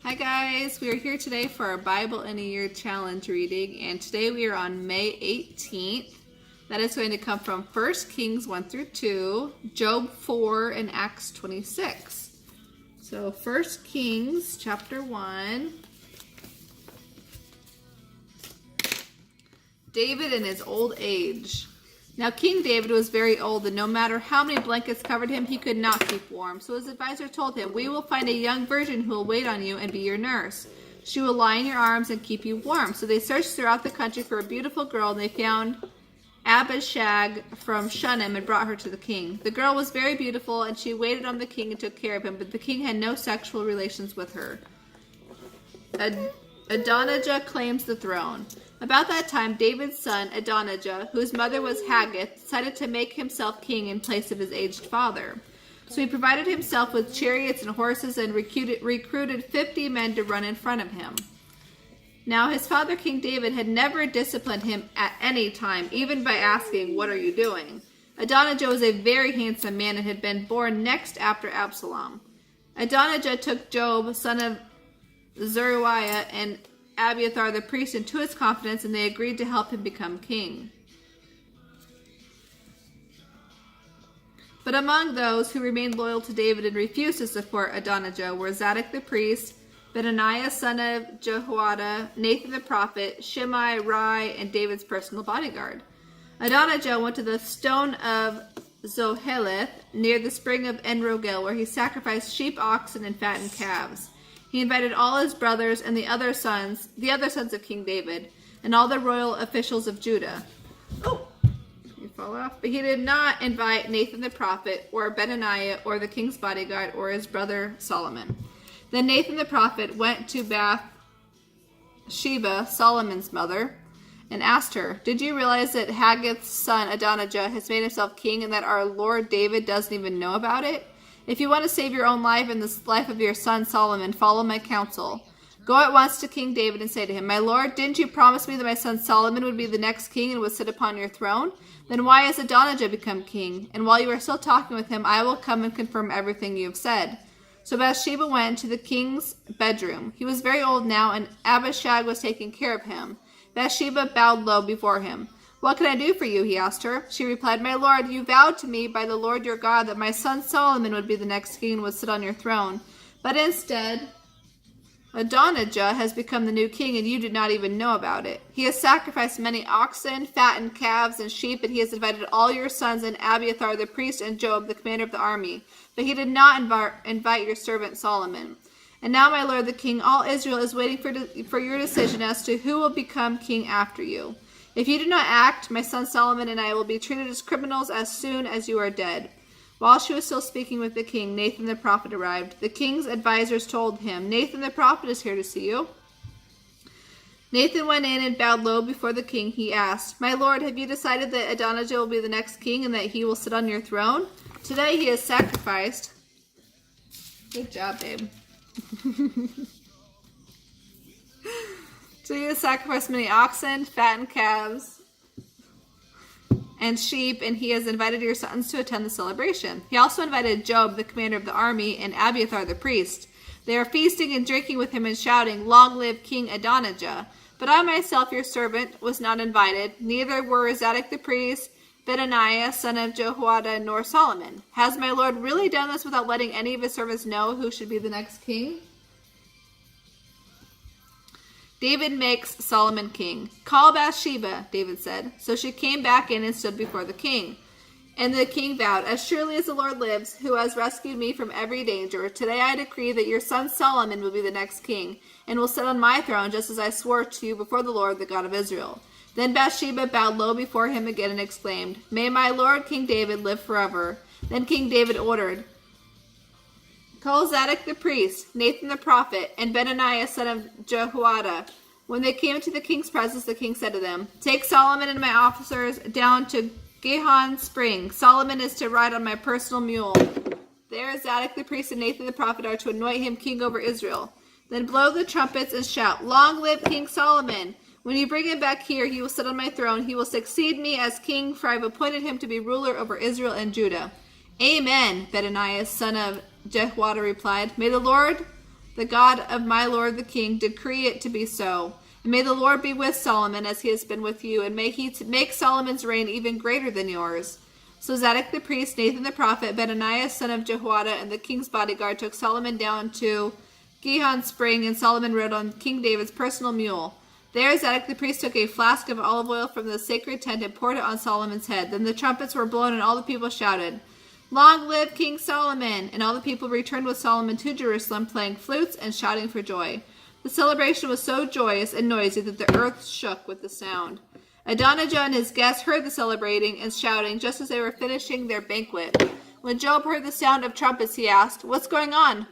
Hi guys, we are here today for our Bible in a Year challenge reading, and today we are on May 18th. That is going to come from 1 Kings 1 through 2, Job 4, and Acts 26. So 1 Kings chapter 1. David in his old age. Now King David was very old, and no matter how many blankets covered him, he could not keep warm. So his advisor told him, "We will find a young virgin who will wait on you and be your nurse. She will lie in your arms and keep you warm." So they searched throughout the country for a beautiful girl, and they found Abishag from Shunem and brought her to the king. The girl was very beautiful, and she waited on the king and took care of him, but the king had no sexual relations with her. Adonijah claims the throne. About that time, David's son, Adonijah, whose mother was Haggith, decided to make himself king in place of his aged father. So he provided himself with chariots and horses and recruited 50 men to run in front of him. Now his father, King David, had never disciplined him at any time, even by asking, "What are you doing?" Adonijah was a very handsome man and had been born next after Absalom. Adonijah took Job, son of Zeruiah, and Abiathar the priest into his confidence, and they agreed to help him become king. But among those who remained loyal to David and refused to support Adonijah were Zadok the priest, Benaiah son of Jehoiada, Nathan the prophet, Shimei, Rai, and David's personal bodyguard. Adonijah went to the stone of Zoheleth near the spring of En-Rogel, where he sacrificed sheep, oxen, and fattened calves. He invited all his brothers and the other sons of King David, and all the royal officials of Judah. Oh, you fall off. But he did not invite Nathan the prophet, or Benaiah, or the king's bodyguard, or his brother Solomon. Then Nathan the prophet went to Bathsheba, Solomon's mother, and asked her, "Did you realize that Haggith's son Adonijah has made himself king, and that our Lord David doesn't even know about it? If you want to save your own life and the life of your son Solomon, follow my counsel. Go at once to King David and say to him, 'My lord, didn't you promise me that my son Solomon would be the next king and would sit upon your throne? Then why has Adonijah become king? And while you are still talking with him, I will come and confirm everything you have said.' So Bathsheba went to the king's bedroom. He was very old now, and Abishag was taking care of him. Bathsheba bowed low before him. 'What can I do for you?' he asked her. She replied, 'My lord, you vowed to me by the Lord your God that my son Solomon would be the next king and would sit on your throne. But instead, Adonijah has become the new king, and you did not even know about it. He has sacrificed many oxen, fattened calves, and sheep, and he has invited all your sons and Abiathar the priest and Job, the commander of the army. But he did not invite your servant Solomon. And now, my lord the king, all Israel is waiting for your decision as to who will become king after you. If you do not act, my son Solomon and I will be treated as criminals as soon as you are dead.' While she was still speaking with the king, Nathan the prophet arrived. The king's advisors told him, 'Nathan the prophet is here to see you.' Nathan went in and bowed low before the king. He asked, 'My lord, have you decided that Adonijah will be the next king and that he will sit on your throne? Today he has sacrificed.'" Good job, babe. "So he has sacrificed many oxen, fattened calves, and sheep, and he has invited your sons to attend the celebration. He also invited Job, the commander of the army, and Abiathar the priest. They are feasting and drinking with him and shouting, 'Long live King Adonijah!' But I myself, your servant, was not invited, neither were Zadok the priest, Benaiah, son of Jehoiada, nor Solomon. Has my lord really done this without letting any of his servants know who should be the next king?" David makes Solomon king. "Call Bathsheba," David said. So she came back in and stood before the king. And the king vowed, "As surely as the Lord lives, who has rescued me from every danger, today I decree that your son Solomon will be the next king, and will sit on my throne, just as I swore to you before the Lord, the God of Israel." Then Bathsheba bowed low before him again and exclaimed, "May my lord King David live forever." Then King David ordered, "Call Zadok the priest, Nathan the prophet, and Benaiah son of Jehoiada." When they came into the king's presence, the king said to them, "Take Solomon and my officers down to Gihon Spring. Solomon is to ride on my personal mule. There Zadok the priest and Nathan the prophet are to anoint him king over Israel. Then blow the trumpets and shout, 'Long live King Solomon!' When you bring him back here, he will sit on my throne. He will succeed me as king, for I have appointed him to be ruler over Israel and Judah." "Amen," Benaiah son of Jehoiada replied. "May the Lord the God of my lord the king, decree it to be so. And may the Lord be with Solomon as he has been with you, and may he make Solomon's reign even greater than yours. So Zadok the priest, Nathan the prophet, Benaiah son of Jehoiada, and the king's bodyguard took Solomon down to Gihon spring, and Solomon rode on King David's personal mule. There Zadok the priest took a flask of olive oil from the sacred tent and poured it on Solomon's head. Then the trumpets were blown, and all the people shouted, "Long live King Solomon!" And all the people returned with Solomon to Jerusalem, playing flutes and shouting for joy. The celebration was so joyous and noisy that the earth shook with the sound. Adonijah and his guests heard the celebrating and shouting just as they were finishing their banquet. When Job heard the sound of trumpets, he asked, "What's going on?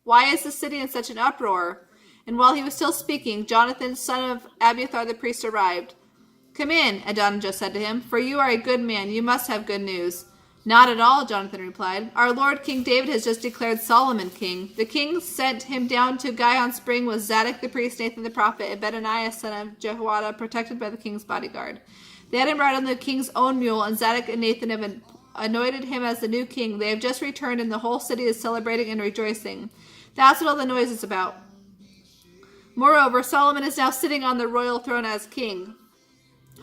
Why is the city in such an uproar?" And while he was still speaking, Jonathan, son of Abiathar the priest, arrived. "Come in," Adonijah said to him, "for you are a good man. You must have good news." "Not at all," Jonathan replied. "Our lord King David has just declared Solomon king. The king sent him down to Gihon spring with Zadok the priest, Nathan the prophet, and Benaiah son of Jehoiada, protected by the king's bodyguard. They had him ride on the king's own mule, and Zadok and Nathan have anointed him as the new king. They have just returned, and the whole city is celebrating and rejoicing. That's what all the noise is about. Moreover, Solomon is now sitting on the royal throne as king."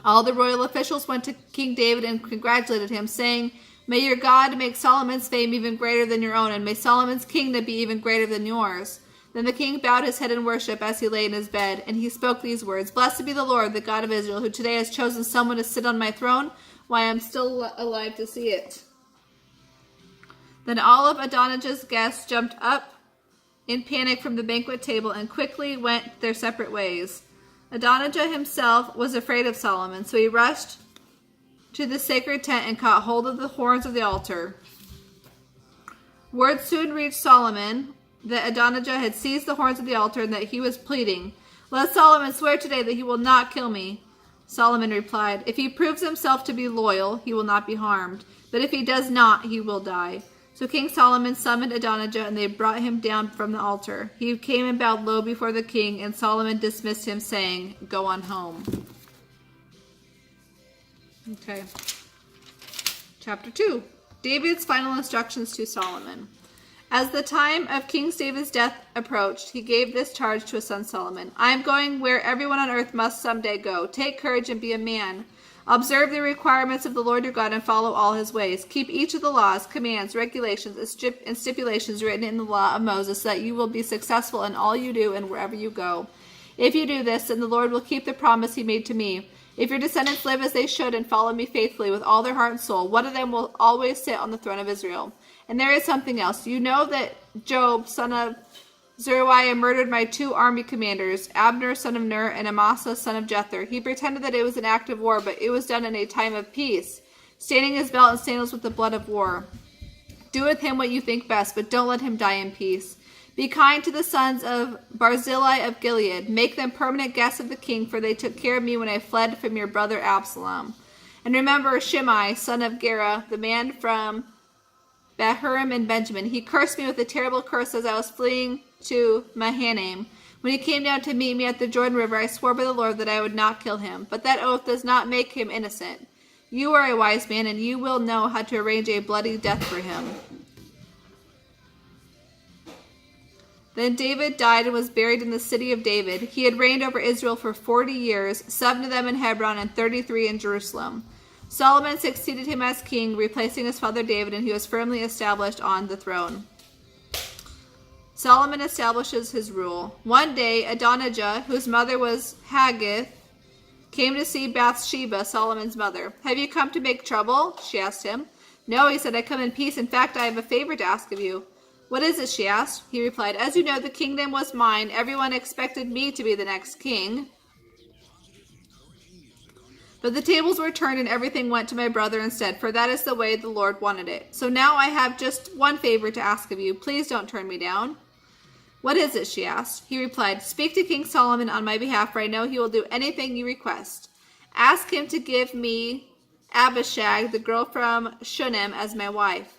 All the royal officials went to King David and congratulated him, saying, "May your God make Solomon's fame even greater than your own, and may Solomon's kingdom be even greater than yours." Then the king bowed his head in worship as he lay in his bed, and he spoke these words, "Blessed be the Lord, the God of Israel, who today has chosen someone to sit on my throne, while I am still alive to see it." Then all of Adonijah's guests jumped up in panic from the banquet table and quickly went their separate ways. Adonijah himself was afraid of Solomon, so he rushed to the sacred tent and caught hold of the horns of the altar. Word soon reached Solomon that Adonijah had seized the horns of the altar and that he was pleading, "Let Solomon swear today that he will not kill me." Solomon replied, "If he proves himself to be loyal, he will not be harmed, but if he does not, he will die." So King Solomon summoned Adonijah, and they brought him down from the altar. He came and bowed low before the king, and Solomon dismissed him, saying, "Go on home." Okay. Chapter 2. David's final instructions to Solomon. As the time of King David's death approached, he gave this charge to his son Solomon. "I am going where everyone on earth must someday go. Take courage and be a man. Observe the requirements of the Lord your God and follow all his ways. Keep each of the laws, commands, regulations, and stipulations written in the law of Moses, so that you will be successful in all you do and wherever you go. If you do this, then the Lord will keep the promise he made to me. If your descendants live as they should and follow me faithfully with all their heart and soul, one of them will always sit on the throne of Israel. And there is something else. You know that Job, son of Zeruiah, murdered my 2 army commanders, Abner, son of Ner, and Amasa, son of Jether. He pretended that it was an act of war, but it was done in a time of peace, staining his belt and sandals with the blood of war. Do with him what you think best, but don't let him die in peace. Be kind to the sons of Barzillai of Gilead. Make them permanent guests of the king, for they took care of me when I fled from your brother Absalom. And remember Shimei, son of Gera, the man from Bahurim and Benjamin. He cursed me with a terrible curse as I was fleeing to Mahanaim. When he came down to meet me at the Jordan River, I swore by the Lord that I would not kill him. But that oath does not make him innocent. You are a wise man, and you will know how to arrange a bloody death for him." Then David died and was buried in the city of David. He had reigned over Israel for 40 years, 7 of them in Hebron and 33 in Jerusalem. Solomon succeeded him as king, replacing his father David, and he was firmly established on the throne. Solomon establishes his rule. One day, Adonijah, whose mother was Haggith, came to see Bathsheba, Solomon's mother. "Have you come to make trouble?" she asked him. "No," he said, "I come in peace. In fact, I have a favor to ask of you." "What is it?" she asked. He replied, "As you know, the kingdom was mine. Everyone expected me to be the next king. But the tables were turned and everything went to my brother instead, for that is the way the Lord wanted it. So now I have just one favor to ask of you. Please don't turn me down." "What is it?" she asked. He replied, "Speak to King Solomon on my behalf, for I know he will do anything you request. Ask him to give me Abishag, the girl from Shunem, as my wife."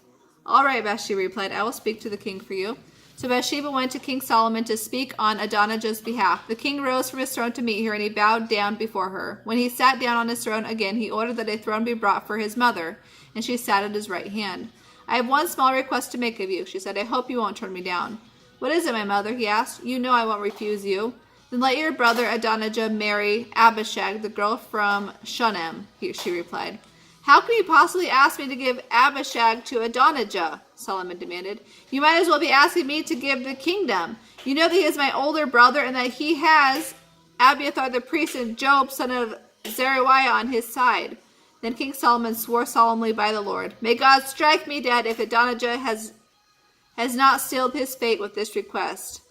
"All right," Bathsheba replied, "I will speak to the king for you." So Bathsheba went to King Solomon to speak on Adonijah's behalf. The king rose from his throne to meet her, and he bowed down before her. When he sat down on his throne again, he ordered that a throne be brought for his mother, and she sat at his right hand. "I have one small request to make of you," she said. "I hope you won't turn me down." What is it, my mother? He asked. You know I won't refuse you. Then let your brother Adonijah marry Abishag, the girl from Shunem, she replied. How can you possibly ask me to give Abishag to Adonijah? Solomon demanded. You might as well be asking me to give the kingdom. You know that he is my older brother and that he has Abiathar the priest and Job, son of Zeruiah, on his side. Then King Solomon swore solemnly by the Lord, May God strike me dead if Adonijah has not sealed his fate with this request.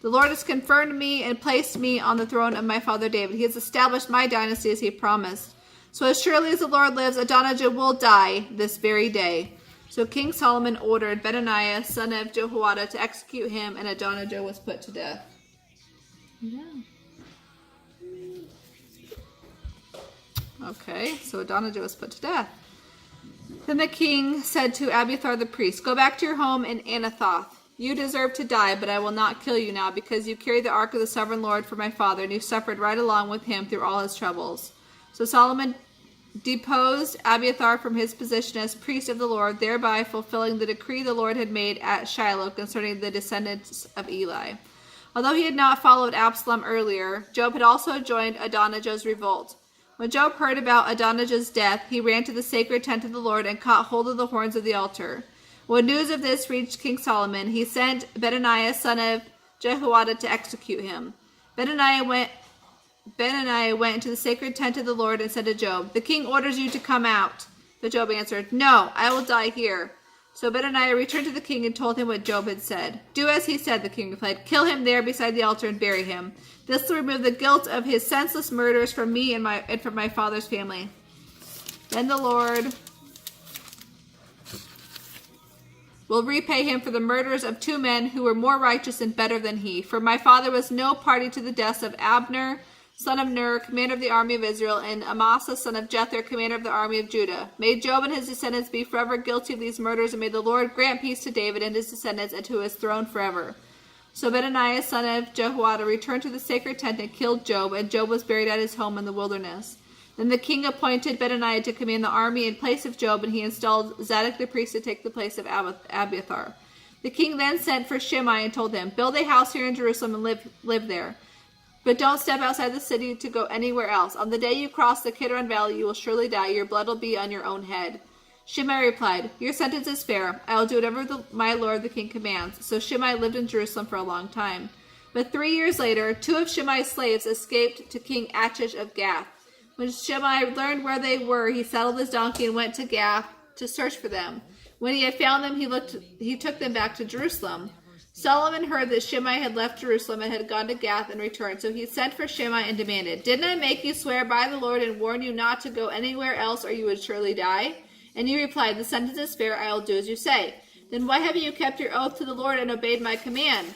The Lord has confirmed me and placed me on the throne of my father David. He has established my dynasty as he promised. So as surely as the Lord lives, Adonijah will die this very day. So King Solomon ordered Benaiah, son of Jehoiada, to execute him, and Adonijah was put to death. Yeah. Okay, so Adonijah was put to death. Then the king said to Abiathar the priest, Go back to your home in Anathoth. You deserve to die, but I will not kill you now, because you carried the ark of the sovereign Lord for my father, and you suffered right along with him through all his troubles. So Solomon deposed Abiathar from his position as priest of the Lord, thereby fulfilling the decree the Lord had made at Shiloh concerning the descendants of Eli. Although he had not followed Absalom earlier, Job had also joined Adonijah's revolt. When Job heard about Adonijah's death, he ran to the sacred tent of the Lord and caught hold of the horns of the altar. When news of this reached King Solomon, he sent Benaiah, son of Jehoiada, to execute him. Benaiah went into the sacred tent of the Lord and said to Job, The king orders you to come out. But Job answered, No, I will die here. So Benaiah returned to the king and told him what Job had said. Do as he said, the king replied. Kill him there beside the altar and bury him. This will remove the guilt of his senseless murders from me and from my father's family. Then the Lord will repay him for the murders of 2 men who were more righteous and better than he. For my father was no party to the deaths of Abner, son of Ner, commander of the army of Israel, and Amasa, son of Jether, commander of the army of Judah. May Job and his descendants be forever guilty of these murders, and may the Lord grant peace to David and his descendants and to his throne forever. So Benaiah, son of Jehoiada, returned to the sacred tent and killed Job, and Job was buried at his home in the wilderness. Then the king appointed Benaiah to command the army in place of Job, and he installed Zadok the priest to take the place of Abiathar. The king then sent for Shimei and told him, Build a house here in Jerusalem and live there. But don't step outside the city to go anywhere else. On the day you cross the Kidron Valley, you will surely die. Your blood will be on your own head. Shimei replied, Your sentence is fair. I will do whatever my lord the king commands. So Shimei lived in Jerusalem for a long time. But 3 years later, 2 of Shimei's slaves escaped to King Achish of Gath. When Shimei learned where they were, he saddled his donkey and went to Gath to search for them. When he had found them, he took them back to Jerusalem. Solomon heard that Shimei had left Jerusalem and had gone to Gath and returned. So he sent for Shimei and demanded, Didn't I make you swear by the Lord and warn you not to go anywhere else or you would surely die? And you replied, The sentence is fair, I will do as you say. Then why haven't you kept your oath to the Lord and obeyed my command?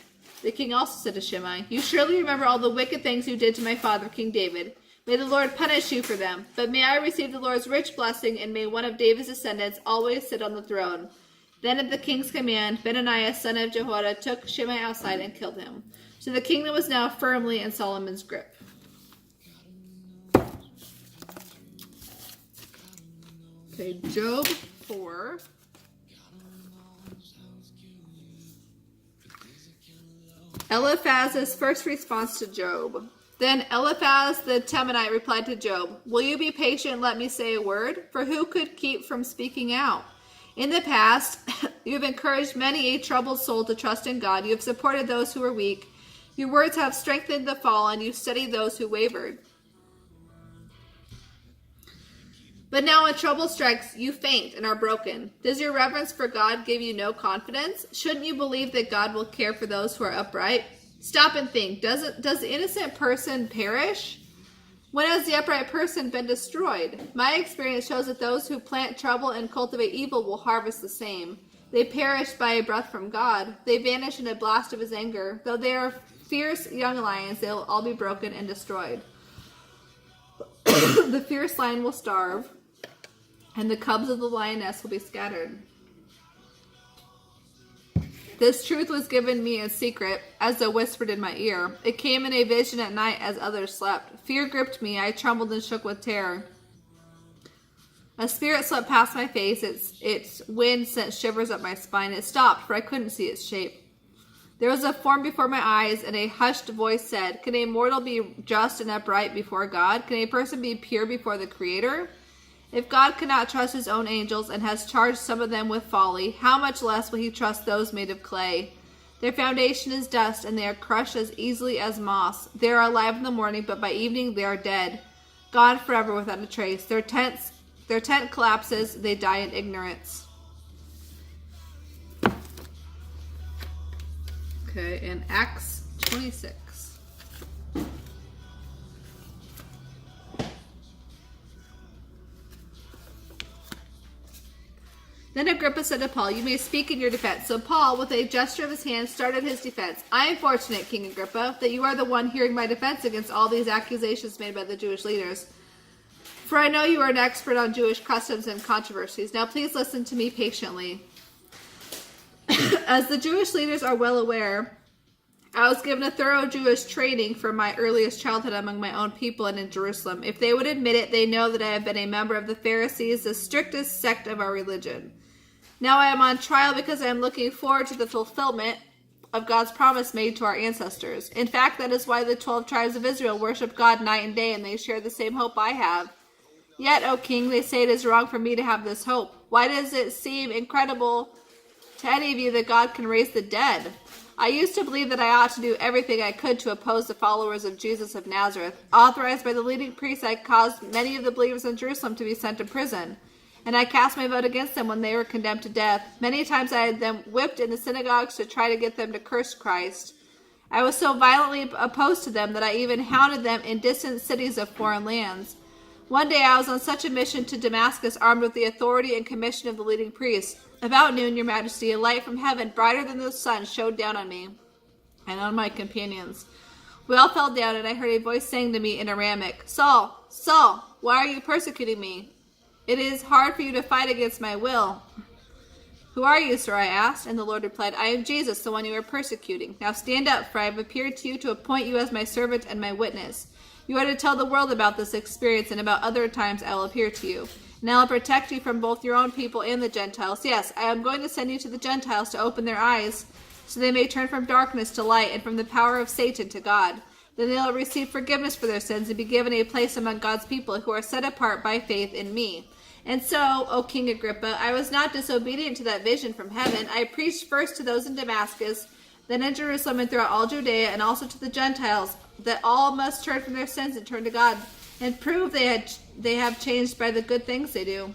The king also said to Shimei, You surely remember all the wicked things you did to my father, King David. May the Lord punish you for them. But may I receive the Lord's rich blessing, and may one of David's descendants always sit on the throne. Then at the king's command, Benaiah, son of Jehoiada, took Shimei outside and killed him. So the kingdom was now firmly in Solomon's grip. Okay, Job 4. Eliphaz's first response to Job. Then Eliphaz the Temanite replied to Job, Will you be patient and let me say a word? For who could keep from speaking out? In the past, you have encouraged many a troubled soul to trust in God. You have supported those who are weak. Your words have strengthened the fallen. You steadied those who wavered. But now when trouble strikes, you faint and are broken. Does your reverence for God give you no confidence? Shouldn't you believe that God will care for those who are upright? Stop and think. Does the innocent person perish? When has the upright person been destroyed? My experience shows that those who plant trouble and cultivate evil will harvest the same. They perish by a breath from God. They vanish in a blast of his anger. Though they are fierce young lions, they will all be broken and destroyed. The fierce lion will starve, and the cubs of the lioness will be scattered. This truth was given me in secret, as though whispered in my ear. It came in a vision at night as others slept. Fear gripped me. I trembled and shook with terror. A spirit swept past my face. Its wind sent shivers up my spine. It stopped, for I couldn't see its shape. There was a form before my eyes, and a hushed voice said, "Can a mortal be just and upright before God? Can a person be pure before the Creator? If God cannot trust his own angels and has charged some of them with folly, how much less will he trust those made of clay? Their foundation is dust, and they are crushed as easily as moss. They are alive in the morning, but by evening they are dead, gone forever without a trace. Their tent collapses, they die in ignorance." Okay, in Acts 26. Then Agrippa said to Paul, "You may speak in your defense." So Paul, with a gesture of his hand, started his defense. "I am fortunate, King Agrippa, that you are the one hearing my defense against all these accusations made by the Jewish leaders. For I know you are an expert on Jewish customs and controversies. Now please listen to me patiently. As the Jewish leaders are well aware, I was given a thorough Jewish training from my earliest childhood among my own people and in Jerusalem. If they would admit it, they know that I have been a member of the Pharisees, the strictest sect of our religion. Now I am on trial because I am looking forward to the fulfillment of God's promise made to our ancestors. In fact, that is why the 12 tribes of Israel worship God night and day, and they share the same hope I have. Yet, O king, they say it is wrong for me to have this hope. Why does it seem incredible to any of you that God can raise the dead? I used to believe that I ought to do everything I could to oppose the followers of Jesus of Nazareth. Authorized by the leading priests, I caused many of the believers in Jerusalem to be sent to prison, and I cast my vote against them when they were condemned to death. Many times I had them whipped in the synagogues to try to get them to curse Christ. I was so violently opposed to them that I even hounded them in distant cities of foreign lands. One day I was on such a mission to Damascus, armed with the authority and commission of the leading priests. About noon, your majesty, a light from heaven, brighter than the sun, shone down on me and on my companions. We all fell down, and I heard a voice saying to me in Aramaic, "Saul, Saul, why are you persecuting me? It is hard for you to fight against my will." "Who are you, sir?" I asked, and the Lord replied, "I am Jesus, the one you are persecuting. Now stand up, for I have appeared to you to appoint you as my servant and my witness. You are to tell the world about this experience, and about other times I will appear to you. And I will protect you from both your own people and the Gentiles. Yes, I am going to send you to the Gentiles to open their eyes, so they may turn from darkness to light and from the power of Satan to God. Then they will receive forgiveness for their sins and be given a place among God's people who are set apart by faith in me." And so, O King Agrippa, I was not disobedient to that vision from heaven. I preached first to those in Damascus, then in Jerusalem and throughout all Judea, and also to the Gentiles, that all must turn from their sins and turn to God, and prove they have changed by the good things they do.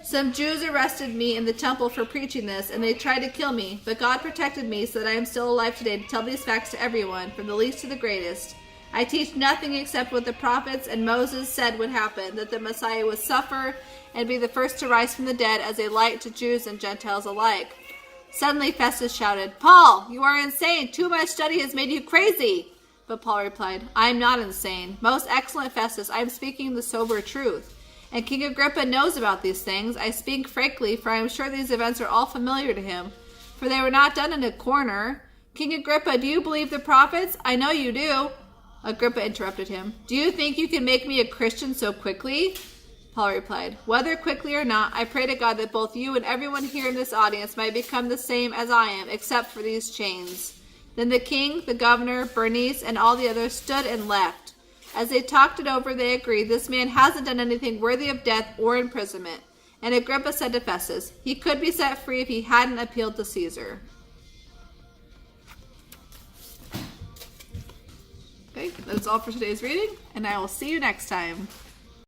Some Jews arrested me in the temple for preaching this, and they tried to kill me, but God protected me so that I am still alive today to tell these facts to everyone, from the least to the greatest. I teach nothing except what the prophets and Moses said would happen, that the Messiah would suffer and be the first to rise from the dead as a light to Jews and Gentiles alike. Suddenly Festus shouted, "Paul, you are insane. Too much study has made you crazy." But Paul replied, "I am not insane. Most excellent Festus, I am speaking the sober truth. And King Agrippa knows about these things. I speak frankly, for I am sure these events are all familiar to him, for they were not done in a corner. King Agrippa, do you believe the prophets? I know you do." Agrippa interrupted him. "Do you think you can make me a Christian so quickly?" Paul replied, "Whether quickly or not, I pray to God that both you and everyone here in this audience might become the same as I am, except for these chains." Then the king, the governor, Bernice, and all the others stood and left. As they talked it over, they agreed, "This man hasn't done anything worthy of death or imprisonment." And Agrippa said to Festus, he could be set free if he hadn't appealed to Caesar. Okay, that's all for today's reading, and I will see you next time.